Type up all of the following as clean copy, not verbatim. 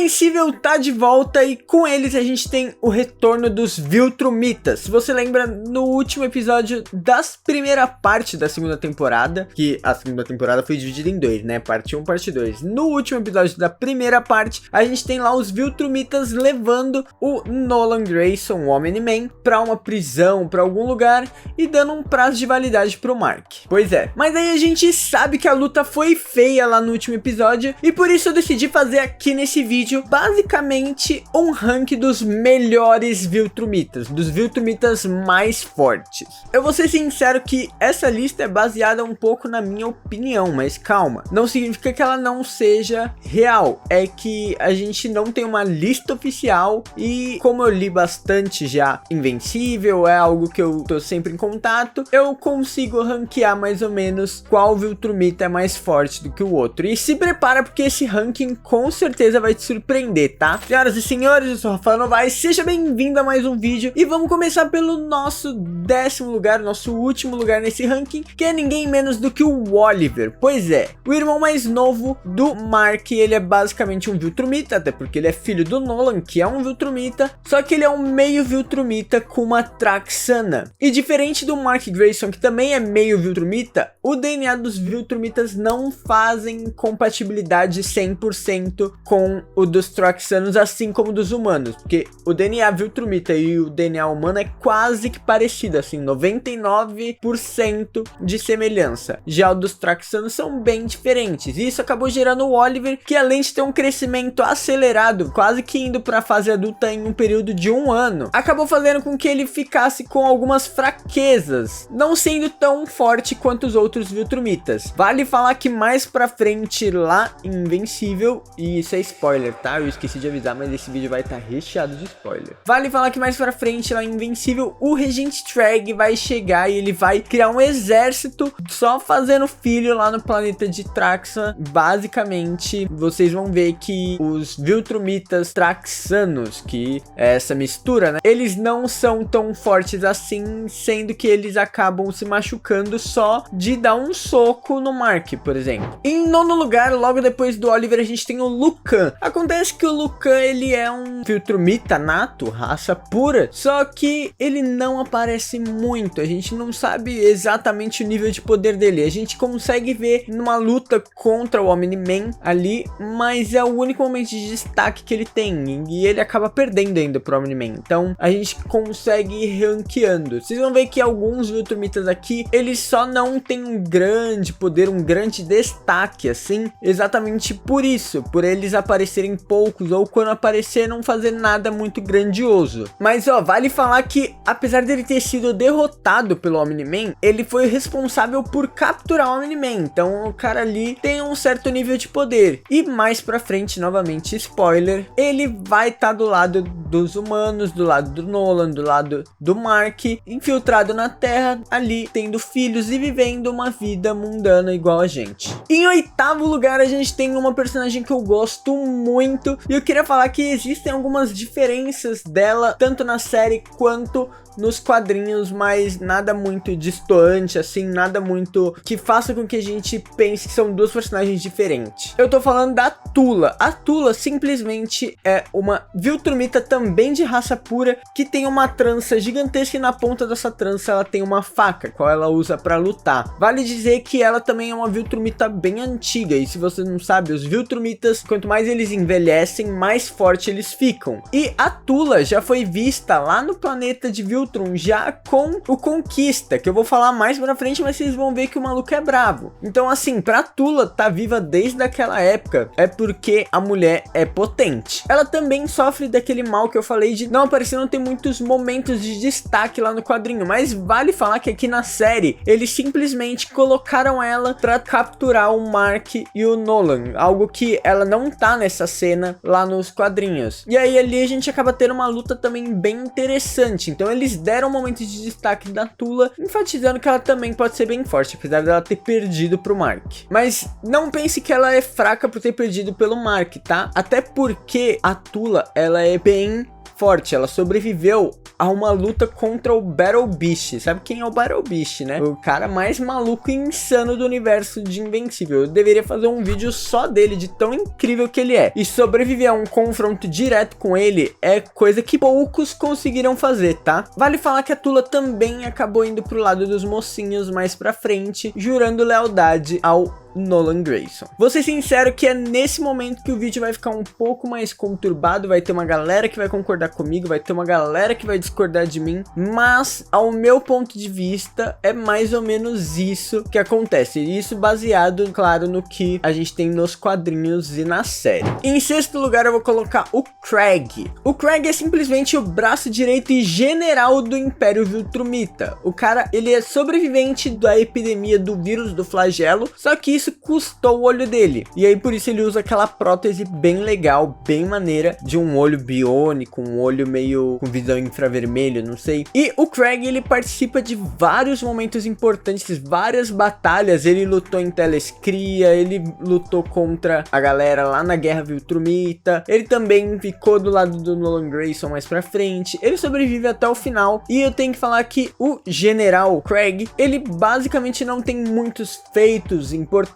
Invencível tá de volta e com eles a gente tem o retorno dos Viltrumitas. Se você lembra, no último episódio da primeira parte da segunda temporada, que a segunda temporada foi dividida em dois, né? Parte 1, parte 2. No último episódio da primeira parte, a gente tem lá os Viltrumitas levando o Nolan Grayson, o Omni-Man, pra uma prisão, pra algum lugar e dando um prazo de validade pro Mark. Pois é, mas aí a gente sabe que a luta foi feia lá no último episódio e por isso eu decidi fazer aqui nesse vídeo basicamente um rank dos melhores Viltrumitas, dos Viltrumitas mais fortes. Eu vou ser sincero que essa lista é baseada um pouco na minha opinião, mas calma, não significa que ela não seja real, é que a gente não tem uma lista oficial e como eu li bastante já Invencível, é algo que eu tô sempre em contato, eu consigo ranquear mais ou menos qual Viltrumita é mais forte do que o outro. E se prepara porque esse ranking com certeza vai te surpreender, tá? Senhoras e senhores, eu sou o Rafael Novaes, seja bem-vindo a mais um vídeo e vamos começar pelo nosso 10º lugar, nosso último lugar nesse ranking, que é ninguém menos do que o Oliver. Pois é, o irmão mais novo do Mark, ele é basicamente um Viltrumita, até porque ele é filho do Nolan, que é um Viltrumita, só que ele é um meio Viltrumita com uma Traxana. E diferente do Mark Grayson, que também é meio Viltrumita, o DNA dos Viltrumitas não fazem compatibilidade 100% com o dos Traxanos, assim como dos humanos, porque o DNA Viltrumita e o DNA humano é quase que parecido, assim, 99% de semelhança. Já o dos Traxanos são bem diferentes, e isso acabou gerando o Oliver, que além de ter um crescimento acelerado, quase que indo para a fase adulta em um período de 1 ano, acabou fazendo com que ele ficasse com algumas fraquezas, não sendo tão forte quanto os outros Viltrumitas. Vale falar que mais pra frente lá em Invencível, e isso é spoiler, tá? Eu esqueci de avisar, mas esse vídeo vai estar recheado de spoiler. Vale falar que mais pra frente lá em Invencível, o Regente Treg vai chegar e ele vai criar um exército só fazendo filho lá no planeta de Traxa. Basicamente, vocês vão ver que os Viltrumitas Traxanos, que é essa mistura, né? Eles não são tão fortes assim, sendo que eles acabam se machucando só de dar um soco no Mark, por exemplo. Em 9º lugar, logo depois do Oliver, a gente tem o Lucan. Acontece que o Lucan, ele é um Viltrumita nato, raça pura, só que ele não aparece muito, a gente não sabe exatamente o nível de poder dele, a gente consegue ver numa luta contra o Omni-Man ali, mas é o único momento de destaque que ele tem, e ele acaba perdendo ainda pro Omni-Man, então a gente consegue ir ranqueando. Vocês vão ver que alguns Viltrumitas aqui, eles só não tem um grande poder, um grande destaque, assim, exatamente por isso, por eles aparecerem poucos, ou quando aparecer não fazer nada muito grandioso. Mas ó, vale falar que apesar dele ter sido derrotado pelo Omni-Man, ele foi responsável por capturar o Omni-Man, então o cara ali tem um certo nível de poder. E mais pra frente, novamente, spoiler, ele vai estar do lado dos humanos, do lado do Nolan, do lado do Mark, infiltrado na Terra, ali tendo filhos e vivendo uma vida mundana igual a gente. Em 8º lugar, a gente tem uma personagem que eu gosto muito, e eu queria falar que existem algumas diferenças dela, tanto na série quanto nos quadrinhos, mas nada muito distoante, assim, nada muito que faça com que a gente pense que são duas personagens diferentes. Eu tô falando da Tula. A Tula simplesmente é uma Viltrumita também de raça pura, que tem uma trança gigantesca e na ponta dessa trança ela tem uma faca, qual ela usa pra lutar. Vale dizer que ela também é uma Viltrumita bem antiga, e se você não sabe, os Viltrumitas, quanto mais eles envelhecem, mais forte eles ficam. E a Tula já foi vista lá no planeta de Viltrum, já com o Conquista, que eu vou falar mais pra frente, mas vocês vão ver que o maluco é bravo. Então assim, pra Tula tá viva desde aquela época, é porque a mulher é potente. Ela também sofre daquele mal que eu falei de não aparecer, não ter muitos momentos de destaque lá no quadrinho, mas vale falar que aqui na série, eles simplesmente colocaram ela pra capturar o Mark e o Nolan, algo que ela não tá nessa cena lá nos quadrinhos. E aí ali a gente acaba tendo uma luta também bem interessante, então eles deram um momento de destaque da Tula, enfatizando que ela também pode ser bem forte, apesar dela ter perdido pro Mark. Mas não pense que ela é fraca por ter perdido pelo Mark, tá? Até porque a Tula, ela é bem forte, ela sobreviveu a uma luta contra o Battle Beast. Sabe quem é o Battle Beast, né? O cara mais maluco e insano do universo de Invencível. Eu deveria fazer um vídeo só dele, de tão incrível que ele é. E sobreviver a um confronto direto com ele é coisa que poucos conseguiram fazer, tá? Vale falar que a Tula também acabou indo pro lado dos mocinhos mais pra frente, jurando lealdade ao Nolan Grayson. Vou ser sincero que é nesse momento que o vídeo vai ficar um pouco mais conturbado, vai ter uma galera que vai concordar comigo, vai ter uma galera que vai discordar de mim, mas ao meu ponto de vista é mais ou menos isso que acontece, isso baseado, claro, no que a gente tem nos quadrinhos e na série. Em sexto lugar eu vou colocar o Craig. O Craig é simplesmente o braço direito e general do Império Viltrumita. O cara, ele é sobrevivente da epidemia do vírus do flagelo, só que isso custou o olho dele, e aí por isso ele usa aquela prótese bem legal, bem maneira, de um olho biônico, um olho meio com visão infravermelho, não sei. E o Craig, ele participa de vários momentos importantes, várias batalhas. Ele lutou em Telescria, ele lutou contra a galera lá na Guerra Viltrumita, ele também ficou do lado do Nolan Grayson mais pra frente, ele sobrevive até o final. E eu tenho que falar que o General Craig, ele basicamente não tem muitos feitos importantes,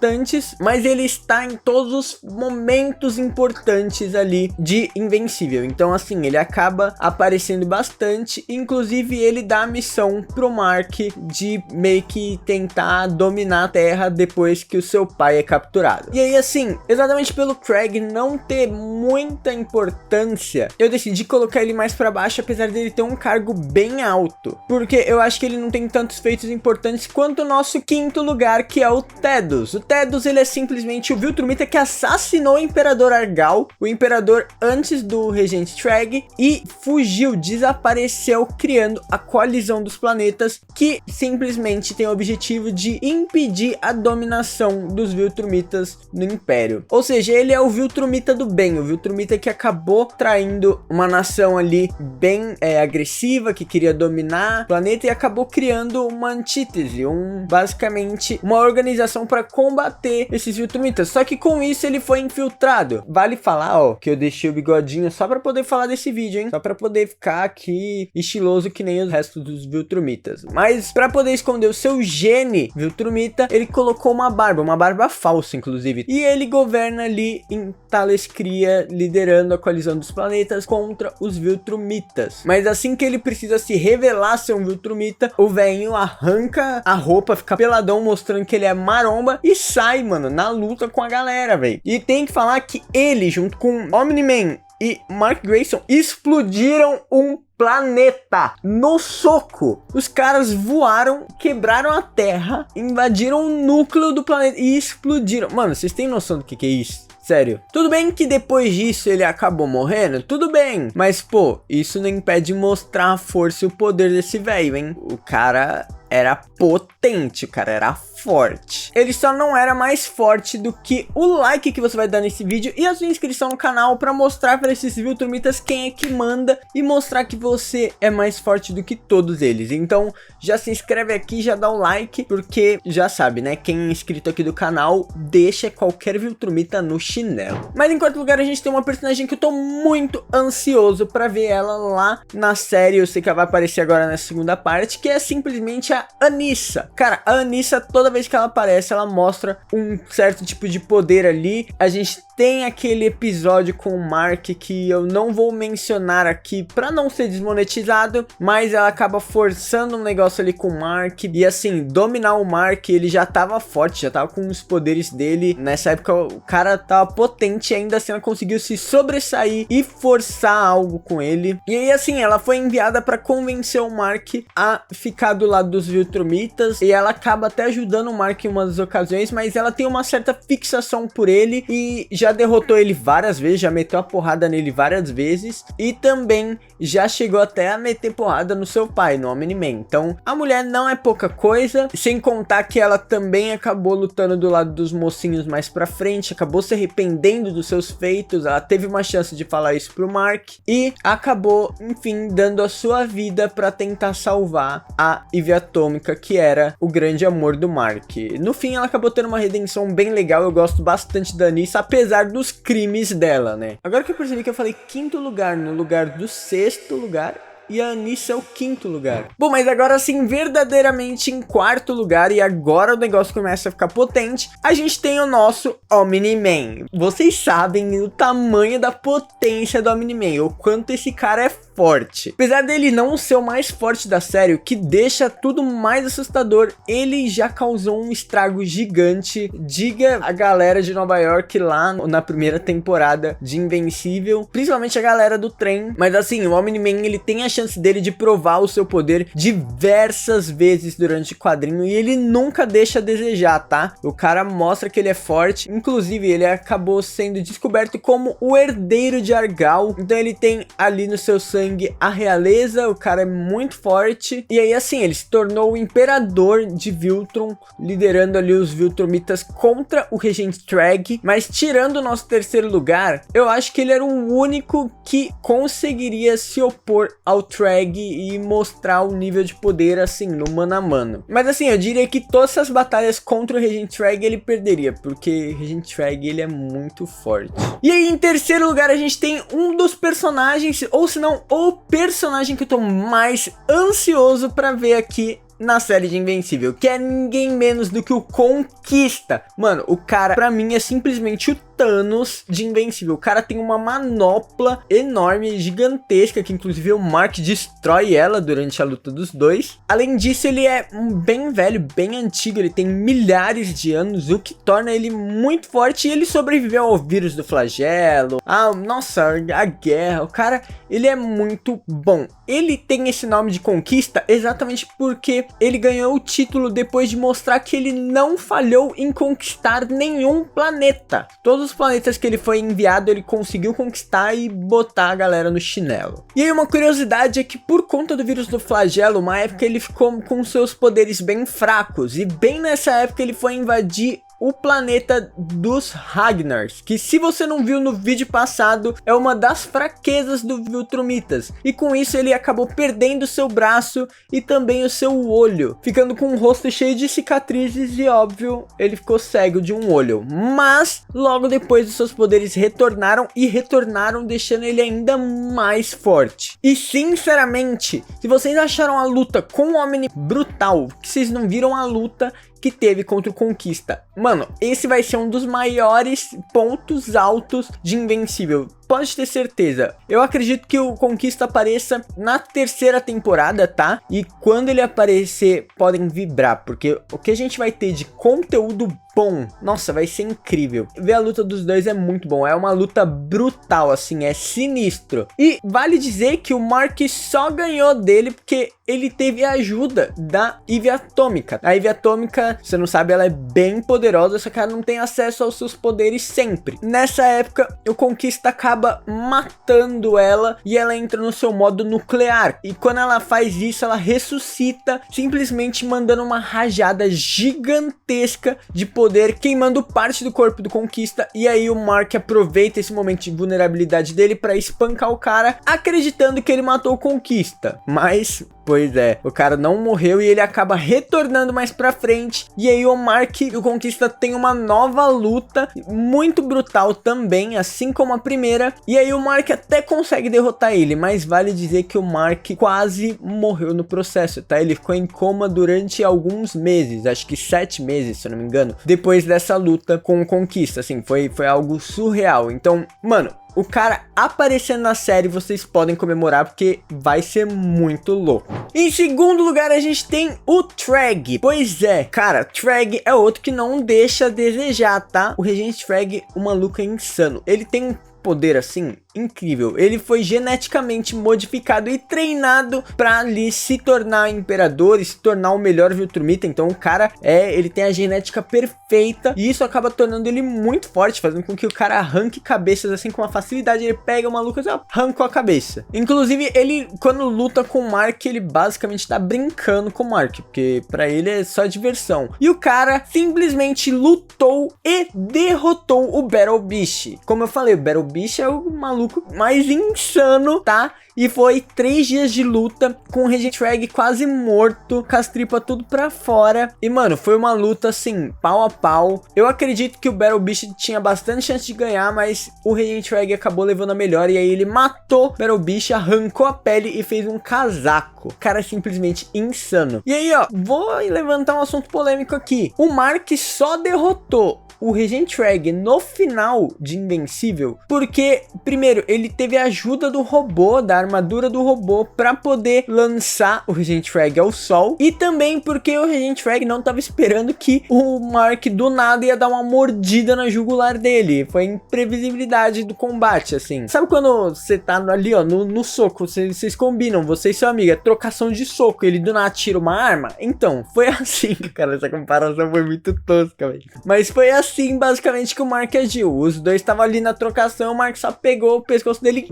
mas ele está em todos os momentos importantes ali de Invencível. Então assim, ele acaba aparecendo bastante, inclusive ele dá a missão pro Mark de meio que tentar dominar a Terra depois que o seu pai é capturado. E aí assim, exatamente pelo Craig não ter muita importância, eu decidi colocar ele mais pra baixo, apesar dele ter um cargo bem alto, porque eu acho que ele não tem tantos feitos importantes quanto o nosso quinto lugar, que é o Tedus. O Tedus, ele é simplesmente o Viltrumita que assassinou o Imperador Argal, o Imperador antes do Regente Treg, e fugiu, desapareceu, criando a Coalizão dos Planetas, que simplesmente tem o objetivo de impedir a dominação dos Viltrumitas no Império. Ou seja, ele é o Viltrumita do bem, o Viltrumita que acabou traindo uma nação ali bem agressiva, que queria dominar o planeta, e acabou criando uma antítese, basicamente uma organização para combater esses Viltrumitas. Só que com isso ele foi infiltrado. Vale falar, ó, que eu deixei o bigodinho só pra poder falar desse vídeo, hein? Só pra poder ficar aqui estiloso que nem os restos dos Viltrumitas. Mas pra poder esconder o seu gene Viltrumita, ele colocou uma barba falsa, inclusive. E ele governa ali em Talescria, liderando a Coalizão dos Planetas contra os Viltrumitas. Mas assim que ele precisa se revelar ser um Viltrumita, o velhinho arranca a roupa, fica peladão, mostrando que ele é maromba, e sai, mano, na luta com a galera, velho. E tem que falar que ele, junto com Omni-Man e Mark Grayson, explodiram um planeta no soco. Os caras voaram, quebraram a Terra, invadiram o núcleo do planeta e explodiram. Mano, vocês têm noção do que é isso? Sério. Tudo bem que depois disso ele acabou morrendo, tudo bem. Mas, pô, isso não impede de mostrar a força e o poder desse velho, hein? O cara era potente, o cara era forte. Ele só não era mais forte do que o like que você vai dar nesse vídeo e a sua inscrição no canal para mostrar para esses Viltrumitas quem é que manda e mostrar que você é mais forte do que todos eles. Então já se inscreve aqui, já dá o like, porque já sabe, né? Quem é inscrito aqui do canal deixa qualquer Viltrumita no chinelo. Mas em quarto lugar a gente tem uma personagem que eu tô muito ansioso para ver ela lá na série. Eu sei que ela vai aparecer agora na segunda parte, que é simplesmente a Anissa. Cara, a Anissa, toda vez que ela aparece, ela mostra um certo tipo de poder ali. A gente tem aquele episódio com o Mark que eu não vou mencionar aqui para não ser desmonetizado, mas ela acaba forçando um negócio ali com o Mark, e assim, dominar o Mark. Ele já tava forte, já tava com os poderes dele, nessa época o cara tava potente, e ainda assim ela conseguiu se sobressair e forçar algo com ele. E aí assim, ela foi enviada para convencer o Mark a ficar do lado dos Viltrumitas, e ela acaba até ajudando o Mark em uma das ocasiões, mas ela tem uma certa fixação por ele e já derrotou ele várias vezes, já meteu a porrada nele várias vezes, e também já chegou até a meter porrada no seu pai, no Omni-Man. Então a mulher não é pouca coisa, sem contar que ela também acabou lutando do lado dos mocinhos mais pra frente, acabou se arrependendo dos seus feitos. Ela teve uma chance de falar isso pro Mark e acabou, enfim, dando a sua vida pra tentar salvar a Ivy Atômica, que era o grande amor do Mark. No fim ela acabou tendo uma redenção bem legal. Eu gosto bastante da Anissa, apesar apesar dos crimes dela, né? Agora que eu percebi que eu falei quinto lugar no lugar do sexto lugar, e a Anissa é o quinto lugar. Bom, mas agora sim, verdadeiramente em quarto lugar, e agora o negócio começa a ficar potente, a gente tem o nosso Omni-Man. Vocês sabem o tamanho da potência do Omni-Man, o quanto esse cara é forte. Apesar dele não ser o mais forte da série, o que deixa tudo mais assustador, ele já causou um estrago gigante. Diga a galera de Nova York lá na primeira temporada de Invencível, principalmente a galera do trem. Mas assim, o Omni-Man, ele tem a chance dele de provar o seu poder diversas vezes durante o quadrinho, e ele nunca deixa a desejar, tá? O cara mostra que ele é forte, inclusive ele acabou sendo descoberto como o herdeiro de Argal, então ele tem ali no seu sangue a realeza, o cara é muito forte, e aí assim, ele se tornou o imperador de Viltrum, liderando ali os Viltrumitas contra o Regente Treg. Mas tirando o nosso terceiro lugar, eu acho que ele era o único que conseguiria se opor ao Treg e mostrar o nível de poder assim no mano a mano. Mas assim, eu diria que todas essas batalhas contra o Regente Treg ele perderia, porque o Regente Treg ele é muito forte. E aí em terceiro lugar a gente tem um dos personagens, ou se não o personagem que eu tô mais ansioso pra ver aqui na série de Invencível, que é ninguém menos do que o Conquista. Mano, o cara pra mim é simplesmente o Thanos de Invencível. O cara tem uma manopla enorme, gigantesca, que inclusive o Mark destrói ela durante a luta dos dois. Além disso, ele é bem velho, bem antigo, ele tem milhares de anos, o que torna ele muito forte, e ele sobreviveu ao vírus do flagelo, nossa, a guerra. O cara, ele é muito bom. Ele tem esse nome de Conquista exatamente porque ele ganhou o título depois de mostrar que ele não falhou em conquistar nenhum planeta. Todos os planetas que ele foi enviado, ele conseguiu conquistar e botar a galera no chinelo. E aí uma curiosidade é que por conta do vírus do flagelo, uma época ele ficou com seus poderes bem fracos, e bem nessa época ele foi invadir o planeta dos Ragnars, que se você não viu no vídeo passado, é uma das fraquezas do Viltrumitas, e com isso ele acabou perdendo seu braço e também o seu olho, ficando com um rosto cheio de cicatrizes, e óbvio, ele ficou cego de um olho. Mas logo depois os seus poderes retornaram, e retornaram deixando ele ainda mais forte. E sinceramente, se vocês acharam a luta com o Omni brutal, que vocês não viram a luta que teve contra o Conquista, mano, esse vai ser um dos maiores pontos altos de Invencível. Pode ter certeza. Eu acredito que o Conquista apareça na terceira temporada, tá? E quando ele aparecer, podem vibrar, porque o que a gente vai ter de conteúdo bom, nossa, vai ser incrível. Ver a luta dos dois é muito bom, é uma luta brutal, assim, é sinistro. E vale dizer que o Mark só ganhou dele porque ele teve a ajuda da Ivy Atômica. A Ivy Atômica, você não sabe, ela é bem poderosa, só que ela não tem acesso aos seus poderes sempre. Nessa época, o Conquista acaba matando ela, e ela entra no seu modo nuclear. E quando ela faz isso, ela ressuscita, simplesmente mandando uma rajada gigantesca de poder, queimando parte do corpo do Conquista. E aí o Mark aproveita esse momento de vulnerabilidade dele para espancar o cara, acreditando que ele matou o Conquista. Mas pois é, o cara não morreu, e ele acaba retornando mais pra frente. E aí o Mark e o Conquista tem uma nova luta muito brutal também, assim como a primeira. E aí o Mark até consegue derrotar ele, mas vale dizer que o Mark quase morreu no processo, tá? Ele ficou em coma durante alguns meses, acho que 7 meses, se eu não me engano, depois dessa luta com o Conquista. Assim, foi algo surreal. Então, mano, o cara aparecendo na série, vocês podem comemorar, porque vai ser muito louco. Em segundo lugar, a gente tem o Treg. Pois é, cara, Treg é outro que não deixa a desejar, tá? O Regente Treg, um maluco insano. Ele tem um poder assim incrível. Ele foi geneticamente modificado e treinado para ali se tornar imperador e se tornar o melhor Viltrumita. Então o cara ele tem a genética perfeita, e isso acaba tornando ele muito forte, fazendo com que o cara arranque cabeças assim com uma facilidade. Ele pega o maluco e arranca a cabeça. Inclusive ele, quando luta com o Mark, ele basicamente tá brincando com o Mark, porque para ele é só diversão. E o cara simplesmente lutou e derrotou o Battle Beast. Como eu falei, o Battle Beast é o maluco maluco mais insano, tá? E foi 3 dias de luta com o Regent Reg quase morto, com as tripas tudo pra fora. E mano, foi uma luta assim, pau a pau. Eu acredito que o Battle Beast tinha bastante chance de ganhar, mas o Regent Reg acabou levando a melhor. E aí ele matou o Battle Beast, arrancou a pele e fez um casaco. Cara, simplesmente insano. E aí ó, vou levantar um assunto polêmico aqui. O Mark só derrotou o Regent Reg no final de Invencível porque, primeiro, ele teve a ajuda do robô, da armadura do robô, pra poder lançar o Regent Reg ao sol, e também porque o Regent Reg não tava esperando que o Mark do nada ia dar uma mordida na jugular dele. Foi imprevisibilidade do combate, assim. Sabe quando você tá ali, ó, no soco, vocês combinam, você e seu amigo, é trocação de soco, ele do nada tira uma arma? Então, foi assim, cara, essa comparação foi muito tosca, velho. Mas foi assim, basicamente, que o Mark agiu. Os dois estavam ali na trocação, o Mark só pegou o pescoço dele,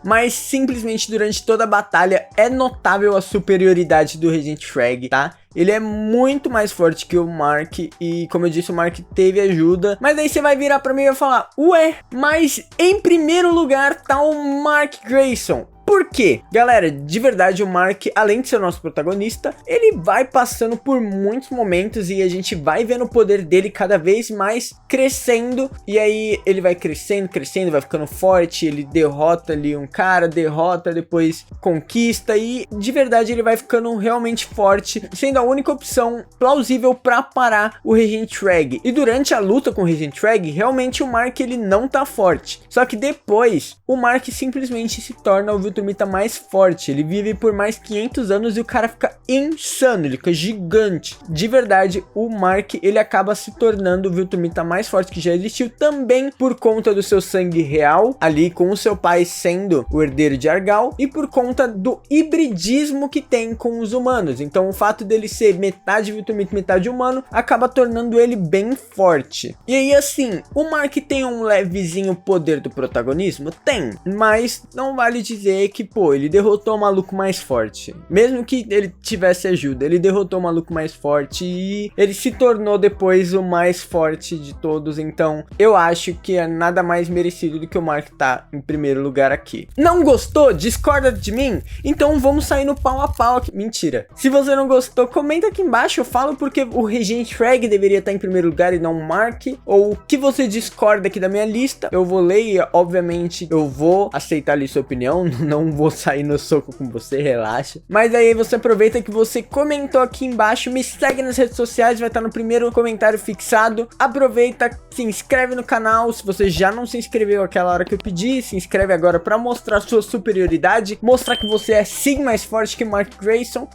mas simplesmente durante toda a batalha é notável a superioridade do Regent Reg, tá? Ele é muito mais forte que o Mark e, como eu disse, o Mark teve ajuda. Mas aí você vai virar pra mim e vai falar, ué, mas em primeiro lugar tá o Mark Grayson. Por quê? Galera, de verdade, o Mark, além de ser o nosso protagonista, ele vai passando por muitos momentos e a gente vai vendo o poder dele cada vez mais crescendo. E aí ele vai crescendo, vai ficando forte, ele derrota ali um cara, derrota, depois conquista e de verdade ele vai ficando realmente forte, sendo a única opção plausível pra parar o Regent Reg. E durante a luta com o Regent Reg, realmente o Mark ele não tá forte. Só que depois, o Mark simplesmente se torna o Viltrumita mais forte. Ele vive por mais 500 anos e o cara fica insano, ele fica gigante. De verdade, o Mark ele acaba se tornando o Viltrumita mais forte que já existiu, também por conta do seu sangue real, ali com o seu pai sendo o herdeiro de Argal, e por conta do hibridismo que tem com os humanos. Então o fato dele ser metade Viltrumita, metade humano, acaba tornando ele bem forte. E aí assim, o Mark tem um levezinho poder do protagonismo? Tem, mas não vale dizer que, pô, ele derrotou o maluco mais forte. Mesmo que ele tivesse ajuda, ele derrotou o maluco mais forte e ele se tornou depois o mais forte de todos. Então, eu acho que é nada mais merecido do que o Mark tá em primeiro lugar aqui. Não gostou? Discorda de mim? Então vamos sair no pau a pau aqui. Mentira. Se você não gostou, comenta aqui embaixo. Eu falo porque o Regent Reg deveria estar em primeiro lugar e não o Mark. Ou o que você discorda aqui da minha lista. Eu vou ler e, obviamente, eu vou aceitar ali sua opinião. Não vou sair no soco com você, relaxa. Mas aí você aproveita que você comentou aqui embaixo, me segue nas redes sociais, vai estar no primeiro comentário fixado. Aproveita, se inscreve no canal, se você já não se inscreveu aquela hora que eu pedi, se inscreve agora para mostrar sua superioridade, mostrar que você é sim mais forte que Mark Grayson.